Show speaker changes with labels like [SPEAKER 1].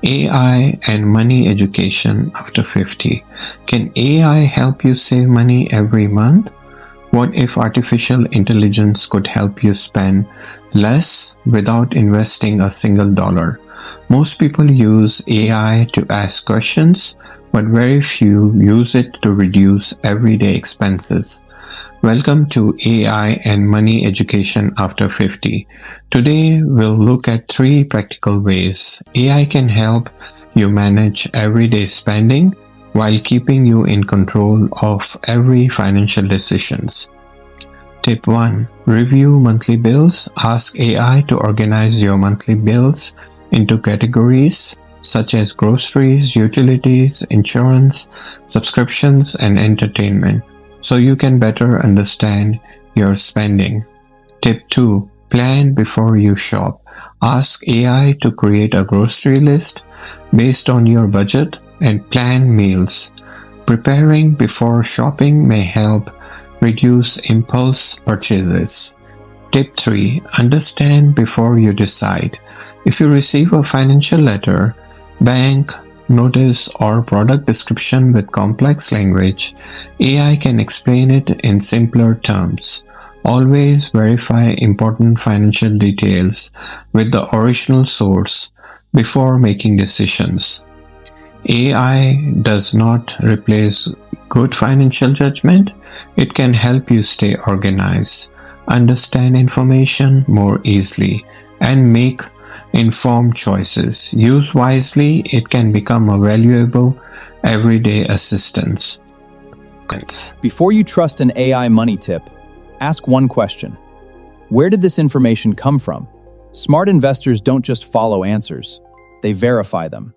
[SPEAKER 1] AI and money education after 50. Can AI help you save money every month? What if artificial intelligence could help you spend less without investing a single dollar? Most people use AI to ask questions, but very few use it to reduce everyday expenses. Welcome to AI and Money Education After 50. Today we'll look at 3 practical ways AI can help you manage everyday spending while keeping you in control of every financial decisions. Tip 1. Review monthly bills. Ask AI to organize your monthly bills into categories such as groceries, utilities, insurance, subscriptions, and entertainment, so you can better understand your spending. Tip 2. Plan before you shop. Ask AI to create a grocery list based on your budget and plan meals. Preparing before shopping may help reduce impulse purchases. Tip 3. Understand before you decide. If you receive a financial letter, bank notice, or product description with complex language, AI can explain it in simpler terms. Always verify important financial details with the original source before making decisions. AI does not replace good financial judgment. It can help you stay organized, understand information more easily, and make informed choices. Used wisely, it can become a valuable everyday assistance.
[SPEAKER 2] Before you trust an AI money tip, ask one question. Where did this information come from? Smart investors don't just follow answers, they verify them.